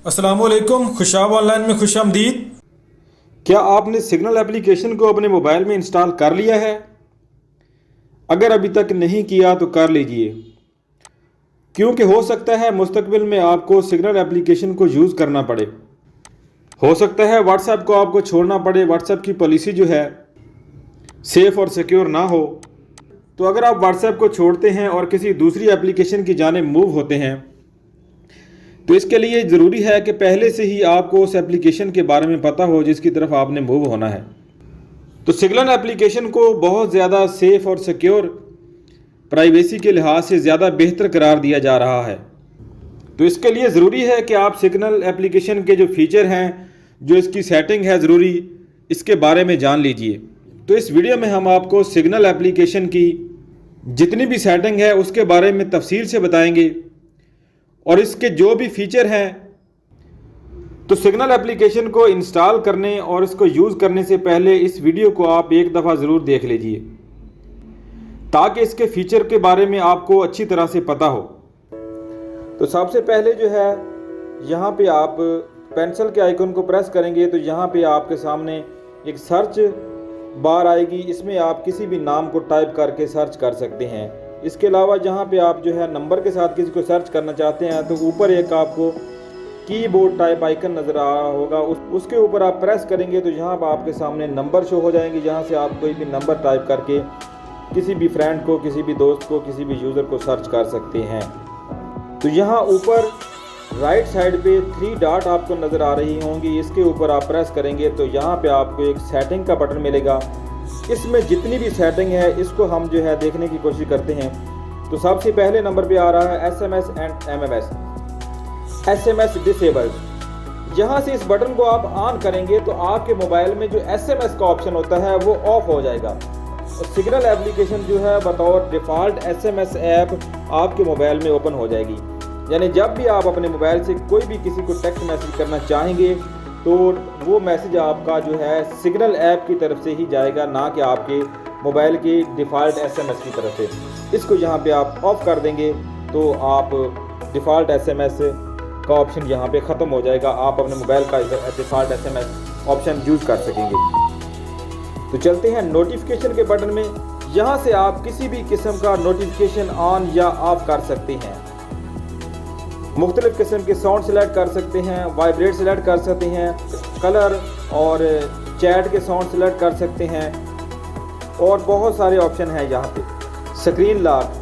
अस्सलामुअलैकुम, खुशाब ऑनलाइन में खुश आमदीद। क्या आपने सिग्नल एप्लीकेशन को अपने मोबाइल में इंस्टॉल कर लिया है? अगर अभी तक नहीं किया तो कर लीजिए, क्योंकि हो सकता है मुस्तकबिल में आपको सिग्नल एप्लीकेशन को यूज़ करना पड़े। हो सकता है व्हाट्सएप को आपको छोड़ना पड़े, व्हाट्सएप की पॉलिसी जो है सेफ़ और सिक्योर ना हो। तो अगर आप व्हाट्सएप को छोड़ते हैं और किसी दूसरी एप्लीकेशन की जानिब मूव होते हैं तो इसके लिए ज़रूरी है कि पहले से ही आपको उस एप्लीकेशन के बारे में पता हो जिसकी तरफ आपने मूव होना है। तो सिग्नल एप्लीकेशन को बहुत ज़्यादा सेफ़ और सिक्योर, प्राइवेसी के लिहाज से ज़्यादा बेहतर करार दिया जा रहा है। तो इसके लिए ज़रूरी है कि आप सिग्नल एप्लीकेशन के जो फीचर हैं, जो इसकी सेटिंग है ज़रूरी, इसके बारे में जान लीजिए। तो इस वीडियो में हम आपको सिग्नल एप्लीकेशन की जितनी भी सेटिंग है उसके बारे में तफसील से बताएंगे और इसके जो भी फीचर हैं। तो सिग्नल एप्लीकेशन को इंस्टॉल करने और इसको यूज़ करने से पहले इस वीडियो को आप एक दफ़ा ज़रूर देख लीजिए ताकि इसके फीचर के बारे में आपको अच्छी तरह से पता हो। तो सबसे पहले जो है, यहाँ पे आप पेंसिल के आइकन को प्रेस करेंगे तो यहाँ पे आपके सामने एक सर्च बार आएगी। इसमें आप किसी भी नाम को टाइप करके सर्च कर सकते हैं। इसके अलावा जहाँ पे आप जो है नंबर के साथ किसी को सर्च करना चाहते हैं तो ऊपर एक आपको कीबोर्ड टाइप आइकन नज़र आ रहा होगा, उसके ऊपर आप प्रेस करेंगे तो यहाँ पर आपके सामने नंबर शो हो जाएंगे, जहाँ से आप कोई भी नंबर टाइप करके किसी भी फ्रेंड को, किसी भी दोस्त को, किसी भी यूज़र को सर्च कर सकते हैं। तो यहाँ ऊपर राइट साइड पे 3 डॉट आपको नज़र आ रही होंगी, इसके ऊपर आप प्रेस करेंगे तो यहाँ पे आपको एक सेटिंग का बटन मिलेगा। इसमें जितनी भी सेटिंग है इसको हम जो है देखने की कोशिश करते हैं। तो सबसे पहले नंबर पे आ रहा है SMS and MMS, SMS disabled. यहाँ से इस बटन को आप ऑन करेंगे तो आपके मोबाइल में जो SMS का ऑप्शन होता है वो ऑफ हो जाएगा और सिग्नल एप्लीकेशन जो है बतौर डिफ़ॉल्ट SMS ऐप आपके मोबाइल में ओपन हो जाएगी। यानी जब भी आप अपने मोबाइल से कोई भी किसी को टेक्स्ट मैसेज करना चाहेंगे तो वो मैसेज आपका जो है सिग्नल ऐप की तरफ से ही जाएगा, ना कि आपके मोबाइल के डिफ़ॉल्ट SMS की तरफ से। इसको यहाँ पे आप ऑफ कर देंगे तो आप डिफ़ॉल्ट SMS का ऑप्शन यहाँ पे ख़त्म हो जाएगा। आप अपने मोबाइल का डिफ़ॉल्ट SMS ऑप्शन यूज़ कर सकेंगे। तो चलते हैं नोटिफिकेशन के बटन में। यहाँ से आप किसी भी किस्म का नोटिफिकेशन ऑन या ऑफ कर सकते हैं। मुख्तलिफ़ किस्म के साउंड सेलेक्ट कर सकते हैं, वाइब्रेट सेलेक्ट कर सकते हैं, कलर और चैट के साउंड सेलेक्ट कर सकते हैं और बहुत सारे ऑप्शन हैं यहाँ पे। स्क्रीन लॉक,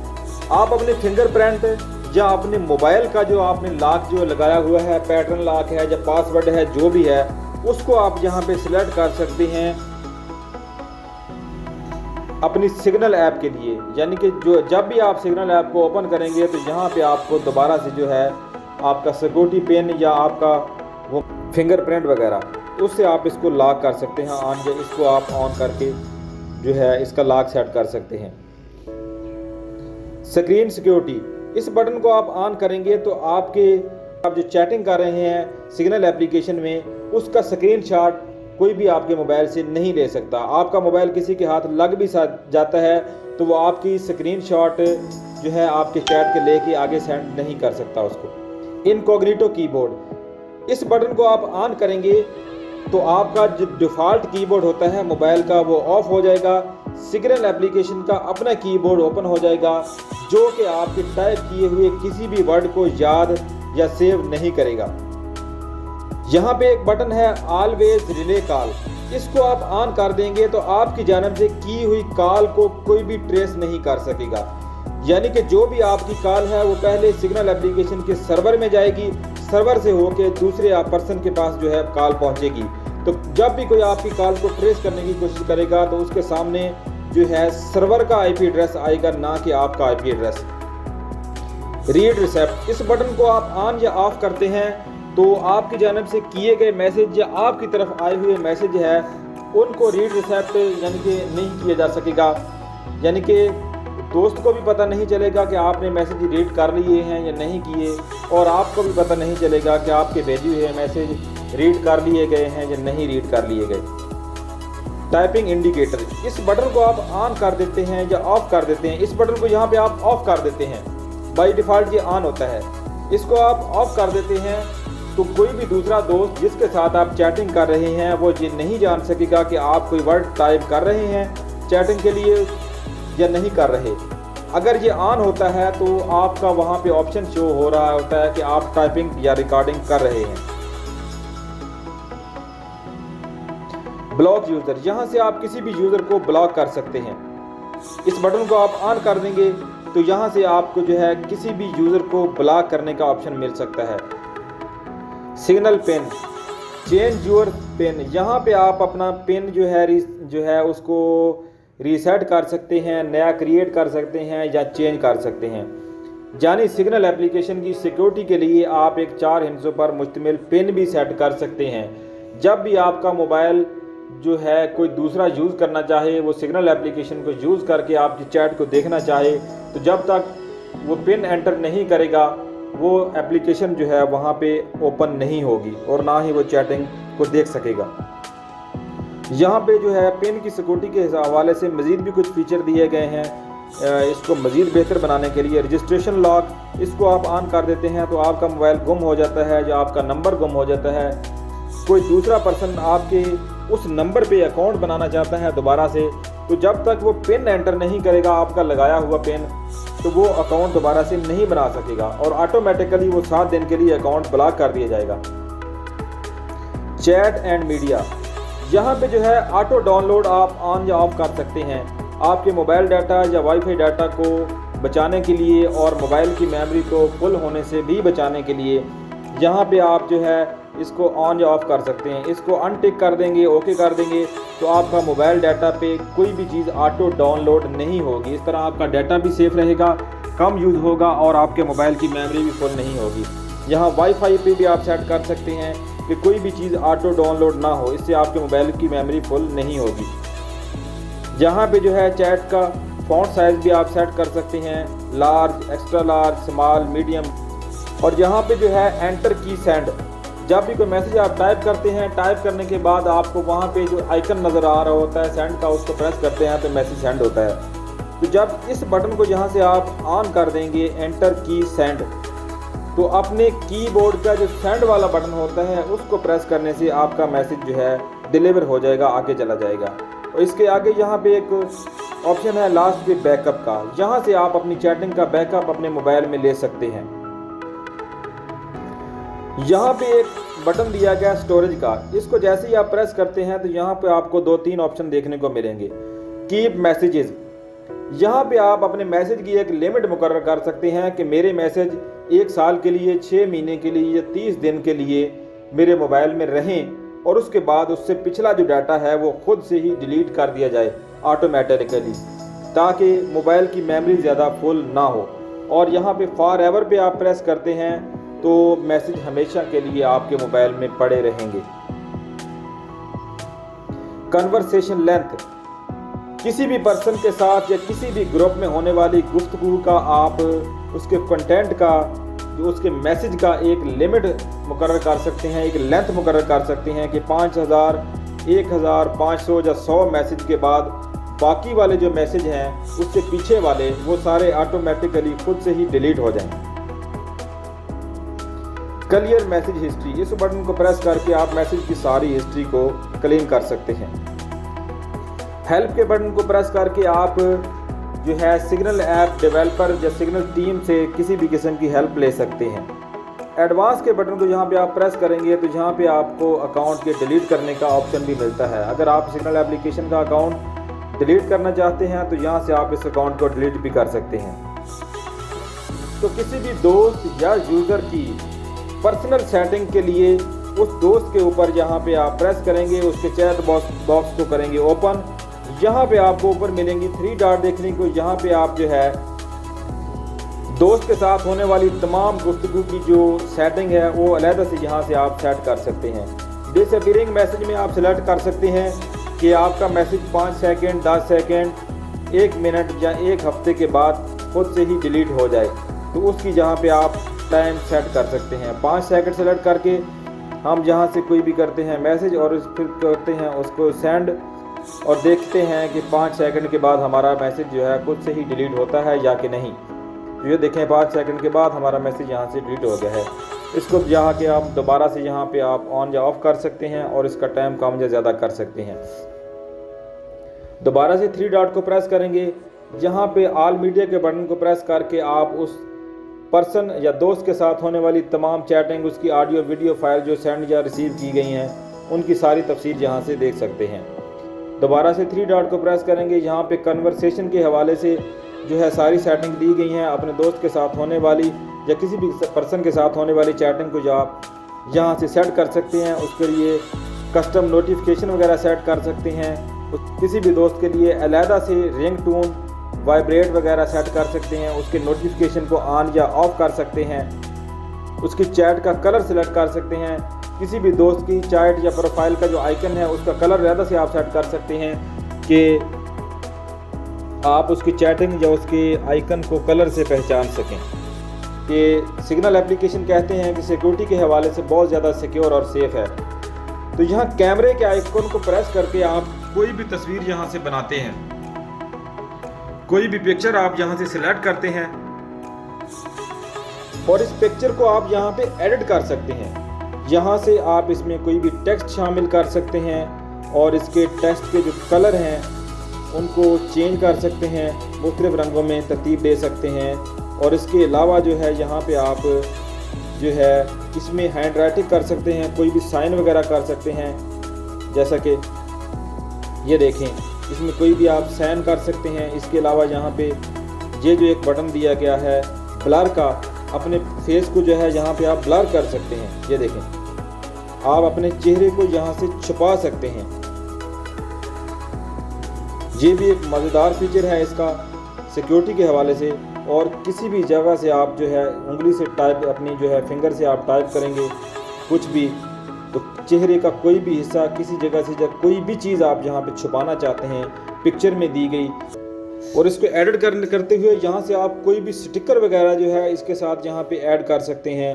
आप अपने फिंगरप्रिंट या अपने मोबाइल का जो आपने लॉक जो लगाया हुआ है, पैटर्न लॉक है या पासवर्ड है, जो भी है उसको आप यहाँ पे सिलेक्ट कर सकते हैं अपनी सिग्नल ऐप के लिए। यानी कि जो जब भी आप सिग्नल ऐप को ओपन करेंगे तो यहाँ पे आपको दोबारा से जो है आपका सिक्योरिटी पिन या आपका वो फिंगरप्रिंट वगैरह, उससे आप इसको लॉक कर सकते हैं ऑन, या इसको आप ऑन करके जो है इसका लॉक सेट कर सकते हैं। स्क्रीन सिक्योरिटी, इस बटन को आप ऑन करेंगे तो आप जो चैटिंग कर रहे हैं सिग्नल एप्लीकेशन में उसका स्क्रीनशॉट कोई भी आपके मोबाइल से नहीं ले सकता। आपका मोबाइल किसी के हाथ लग भी जाता है तो वो आपकी स्क्रीनशॉट जो है आपके चैट के लेके आगे सेंड नहीं कर सकता उसको। इनकॉग्निटो कीबोर्ड, इस बटन को आप ऑन करेंगे तो आपका जो डिफ़ॉल्ट कीबोर्ड होता है मोबाइल का वो ऑफ हो जाएगा। सिग्नल एप्लीकेशन का अपना कीबोर्ड ओपन हो जाएगा जो कि आपके टाइप किए हुए किसी भी वर्ड को याद या सेव नहीं करेगा। यहाँ पे एक बटन है ऑलवेज रिले कॉल, इसको आप ऑन कर देंगे तो आपकी जानब से की हुई कॉल को कोई भी ट्रेस नहीं कर सकेगा। यानी कि जो भी आपकी कॉल है वो पहले सिग्नल एप्लीकेशन के सर्वर में जाएगी, सर्वर से होके दूसरे पर्सन के पास जो है कॉल पहुँचेगी। तो जब भी कोई आपकी कॉल को ट्रेस करने की कोशिश करेगा तो उसके सामने जो है सर्वर का IP एड्रेस आएगा, ना कि आपका IP एड्रेस। रीड रिसेप्ट, इस बटन को आप ऑन या ऑफ करते हैं तो आपकी जानब से किए गए मैसेज या आपकी तरफ आए हुए मैसेज है उनको रीड रिसेप्ट यानी कि नहीं किया जा सकेगा। यानी कि दोस्त को भी पता नहीं चलेगा कि आपने मैसेज रीड कर लिए हैं या नहीं किए, और आपको भी पता नहीं चलेगा कि आपके भेजे हुए मैसेज रीड कर लिए गए हैं या नहीं रीड कर लिए गए। टाइपिंग इंडिकेटर, इस बटन को आप ऑन कर देते हैं या ऑफ कर देते हैं। इस बटन को यहाँ पे आप ऑफ कर देते हैं, बाय डिफ़ॉल्ट ये ऑन होता है। इसको आप ऑफ कर देते हैं तो कोई भी दूसरा दोस्त जिसके साथ आप चैटिंग कर रहे हैं वो ये नहीं जान सकेगा कि आप कोई वर्ड टाइप कर रहे हैं चैटिंग के लिए या नहीं कर रहे। अगर ये ऑन होता है तो आपका वहाँ पे ऑप्शन शो हो रहा होता है कि आप टाइपिंग या रिकॉर्डिंग कर रहे हैं। ब्लॉक यूज़र, यहाँ से आप किसी भी यूज़र को ब्लॉक कर सकते हैं। इस बटन को आप ऑन कर देंगे तो यहाँ से आपको जो है किसी भी यूज़र को ब्लॉक करने का ऑप्शन मिल सकता है। Signal pin, change your pin, यहाँ पे आप अपना पिन जो है उसको रीसेट कर सकते हैं, नया क्रिएट कर सकते हैं या चेंज कर सकते हैं। यानी सिग्नल एप्लीकेशन की सिक्योरिटी के लिए आप एक 4 हिस्सों पर मुश्तमिल पिन भी सेट कर सकते हैं। जब भी आपका मोबाइल जो है कोई दूसरा यूज़ करना चाहे, वो सिग्नल एप्लीकेशन को यूज़ करके आपकी चैट को देखना चाहे, तो जब तक वो पिन एंटर नहीं करेगा वो एप्लीकेशन जो है वहाँ पे ओपन नहीं होगी और ना ही वो चैटिंग को देख सकेगा। यहाँ पे जो है पिन की सिक्योरिटी के हवाले से मज़ीद भी कुछ फीचर दिए गए हैं। इसको मज़ीद बेहतर बनाने के लिए रजिस्ट्रेशन लॉक, इसको आप ऑन कर देते हैं तो आपका मोबाइल गुम हो जाता है या आपका नंबर गुम हो जाता है। कोई दूसरा पर्सन आपके उस नंबर पे अकाउंट बनाना चाहता है दोबारा से, तो जब तक वो पिन एंटर नहीं करेगा आपका लगाया हुआ पिन, तो वो अकाउंट दोबारा से नहीं बना सकेगा और ऑटोमेटिकली वो 7 दिन के लिए अकाउंट ब्लॉक कर दिया जाएगा। चैट एंड मीडिया, यहाँ पे जो है ऑटो डाउनलोड आप ऑन या ऑफ कर सकते हैं। आपके मोबाइल डाटा या वाईफाई डाटा को बचाने के लिए और मोबाइल की मेमोरी को फुल होने से भी बचाने के लिए यहाँ पे आप जो है इसको ऑन या ऑफ कर सकते हैं। इसको अनटिक कर देंगे, ओके कर देंगे, तो आपका मोबाइल डाटा पे कोई भी चीज़ ऑटो डाउनलोड नहीं होगी। इस तरह आपका डाटा भी सेफ रहेगा, कम यूज़ होगा और आपके मोबाइल की मेमोरी भी फुल नहीं होगी। यहाँ वाईफाई पे भी आप सेट कर सकते हैं कि कोई भी चीज़ ऑटो डाउनलोड ना हो, इससे आपके मोबाइल की मेमोरी फुल नहीं होगी। यहाँ पे जो है चैट का फ़ॉन्ट साइज़ भी आप सेट कर सकते हैं, large, extra large, small, medium. और यहाँ पे जो है एंटर की सेंड, जब भी कोई मैसेज आप टाइप करते हैं, टाइप करने के बाद आपको वहाँ पे जो आइकन नज़र आ रहा होता है सेंड का, उसको प्रेस करते हैं तो मैसेज सेंड होता है। तो जब इस बटन को यहाँ से आप ऑन कर देंगे एंटर की सेंड, तो अपने कीबोर्ड का जो सेंड वाला बटन होता है उसको प्रेस करने से आपका मैसेज जो है डिलीवर हो जाएगा, आगे चला जाएगा। और इसके आगे यहाँ पे एक ऑप्शन है लास्ट के बैकअप का, यहाँ से आप अपनी चैटिंग का बैकअप अपने मोबाइल में ले सकते हैं। यहाँ पे एक बटन दिया गया स्टोरेज का, इसको जैसे ही आप प्रेस करते हैं तो यहाँ पे आपको 2-3 ऑप्शन देखने को मिलेंगे। कीप मैसेजेस, यहाँ पे आप अपने मैसेज की एक लिमिट मुकर्रर कर सकते हैं कि मेरे मैसेज 1 साल के लिए, 6 महीने के लिए या 30 दिन के लिए मेरे मोबाइल में रहें और उसके बाद उससे पिछला जो डाटा है वो खुद से ही डिलीट कर दिया जाए ऑटोमेटिकली, ताकि मोबाइल की मेमोरी ज़्यादा फुल ना हो। और यहाँ पे फॉर एवर पे आप प्रेस करते हैं तो मैसेज हमेशा के लिए आपके मोबाइल में पड़े रहेंगे। कन्वर्सेशन लेंथ, किसी भी पर्सन के साथ या किसी भी ग्रुप में होने वाली गुफ्तगू का आप उसके कंटेंट का, जो उसके मैसेज का एक लिमिट मुकर्रर कर सकते हैं, एक लेंथ मुकर्रर कर सकते हैं कि 5000, 1000, 500 या 100 मैसेज के बाद बाकी वाले जो मैसेज हैं उससे पीछे वाले वो सारे ऑटोमेटिकली खुद से ही डिलीट हो जाएं। क्लियर मैसेज हिस्ट्री, इस बटन को प्रेस करके आप मैसेज की सारी हिस्ट्री को क्लीन कर सकते हैं। हेल्प के बटन को प्रेस करके आप जो है सिग्नल ऐप डेवलपर या सिग्नल टीम से किसी भी किस्म की हेल्प ले सकते हैं। एडवांस के बटन को यहाँ पे आप प्रेस करेंगे तो यहाँ पे आपको अकाउंट के डिलीट करने का ऑप्शन भी मिलता है। अगर आप सिग्नल एप्लीकेशन का अकाउंट डिलीट करना चाहते हैं तो यहाँ से आप इस अकाउंट को डिलीट भी कर सकते हैं। तो किसी भी दोस्त या यूज़र की पर्सनल सेटिंग के लिए उस दोस्त के ऊपर यहाँ पे आप प्रेस करेंगे, उसके चैट बॉक्स को करेंगे ओपन। यहाँ पे आपको ऊपर मिलेंगी 3 डॉट देखने को, यहाँ पे आप जो है दोस्त के साथ होने वाली तमाम गुफ्तगू की जो सेटिंग है वो अलहदा से यहाँ से आप सेट कर सकते हैं। डिसअपीयरिंग मैसेज में आप सेलेक्ट कर सकते हैं कि आपका मैसेज 5 सेकेंड, 10 सेकेंड, 1 मिनट या 1 हफ्ते के बाद खुद से ही डिलीट हो जाए, तो उसकी जहाँ पे आप टाइम सेट कर सकते हैं। 5 सेकंड सेलेक्ट करके हम जहाँ से कोई भी करते हैं मैसेज और फिर करते हैं उसको सेंड और देखते हैं कि 5 सेकंड के बाद हमारा मैसेज जो है खुद से ही डिलीट होता है या कि नहीं। तो ये देखें 5 सेकंड के बाद हमारा मैसेज यहाँ से डिलीट हो गया है। इसको यहाँ के आप दोबारा से यहाँ पे आप ऑन या ऑफ कर सकते हैं और इसका टाइम कम या ज़्यादा कर सकते हैं। दोबारा से 3 डॉट को प्रेस करेंगे, यहाँ पे ऑल मीडिया के बटन को प्रेस करके आप उस पर्सन या दोस्त के साथ होने वाली तमाम चैटिंग, उसकी ऑडियो वीडियो फाइल जो सेंड या रिसीव की गई हैं, उनकी सारी तफसील यहाँ से देख सकते हैं। दोबारा से 3 डॉट को प्रेस करेंगे, यहाँ पे कन्वर्सेशन के हवाले से जो है सारी सेटिंग दी गई हैं। अपने दोस्त के साथ होने वाली या किसी भी पर्सन के साथ होने वाली चैटिंग को जो आप यहाँ से सेट कर सकते हैं। उसके लिए कस्टम नोटिफिकेशन वगैरह सेट कर सकते हैं। किसी भी दोस्त के लिए अलहदा से रिंग टोन, वाइब्रेट वगैरह सेट कर सकते हैं। उसके नोटिफिकेशन को ऑन या ऑफ कर सकते हैं। उसकी चैट का कलर सेलेक्ट कर सकते हैं। किसी भी दोस्त की चैट या प्रोफाइल का जो आइकन है उसका कलर अलहदा से आप सेट कर सकते हैं कि आप उसकी चैटिंग या उसके आइकन को कलर से पहचान सकें। कि सिग्नल एप्लीकेशन कहते हैं कि सिक्योरिटी के हवाले से बहुत ज़्यादा सिक्योर और सेफ़ है। तो यहाँ कैमरे के आइकन को प्रेस करके आप कोई भी तस्वीर यहाँ से बनाते हैं, कोई भी पिक्चर आप यहाँ से सिलेक्ट करते हैं और इस पिक्चर को आप यहाँ पे एडिट कर सकते हैं। यहाँ से आप इसमें कोई भी टेक्स्ट शामिल कर सकते हैं और इसके टेक्स्ट के जो कलर हैं उनको चेंज कर सकते हैं, मुख्तलिफ रंगों में तरतीब दे सकते हैं। और इसके अलावा जो है यहाँ पे आप जो है इसमें हैंड राइटिंग कर सकते हैं, कोई भी साइन वगैरह कर सकते हैं। जैसा कि ये देखें, इसमें कोई भी आप साइन कर सकते हैं। इसके अलावा यहाँ पे ये जो एक बटन दिया गया है ब्लर का, अपने फेस को जो है यहाँ पे आप ब्लर कर सकते हैं। ये देखें, आप अपने चेहरे को यहाँ से छुपा सकते हैं। ये भी एक मज़ेदार फीचर है इसका सिक्योरिटी के हवाले से। और किसी भी जगह से आप जो है उंगली से टाइप, अपनी जो है फिंगर से आप टाइप करेंगे कुछ भी, तो चेहरे का कोई भी हिस्सा किसी जगह से जब कोई भी चीज़ आप जहाँ पे छुपाना चाहते हैं पिक्चर में दी गई, और इसको एडिट करते हुए यहाँ से आप कोई भी स्टिकर वगैरह जो है इसके साथ यहाँ पे ऐड कर सकते हैं।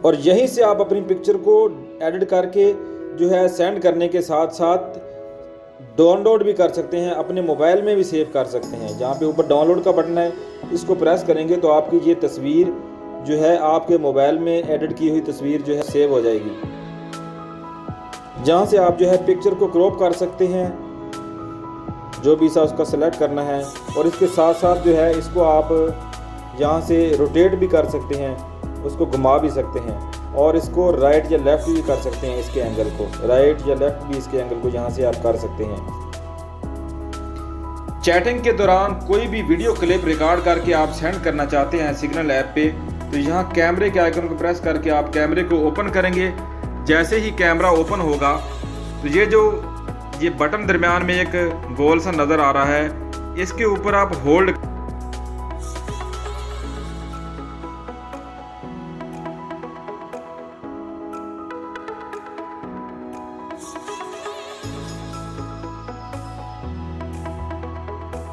और यहीं से आप अपनी पिक्चर को एडिट करके जो है सेंड करने के साथ साथ डाउनलोड भी कर सकते हैं, अपने मोबाइल में भी सेव कर सकते हैं। जहाँ पे ऊपर डाउनलोड का बटन है, इसको प्रेस करेंगे तो आपकी ये तस्वीर जो है आपके मोबाइल में एडिट की हुई तस्वीर जो है सेव हो जाएगी। जहाँ से आप जो है पिक्चर को क्रॉप कर सकते हैं, जो भी सा उसका सेलेक्ट करना है। और इसके साथ साथ जो है इसको आप यहाँ से रोटेट भी कर सकते हैं, उसको घुमा भी सकते हैं। और इसको राइट या लेफ़्ट भी कर सकते हैं, इसके एंगल को राइट या लेफ़्ट भी इसके एंगल को यहाँ से आप कर सकते हैं। चैटिंग के दौरान कोई भी वीडियो क्लिप रिकॉर्ड करके आप सेंड करना चाहते हैं सिग्नल ऐप पे, तो यहाँ कैमरे के आइकन को प्रेस करके आप कैमरे को ओपन करेंगे। जैसे ही कैमरा ओपन होगा तो ये बटन दरमियान में एक गोल सा नज़र आ रहा है, इसके ऊपर आप होल्ड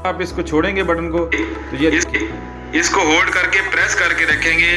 आप इसको छोड़ेंगे बटन को, तो ये इसको होल्ड करके प्रेस करके रखेंगे।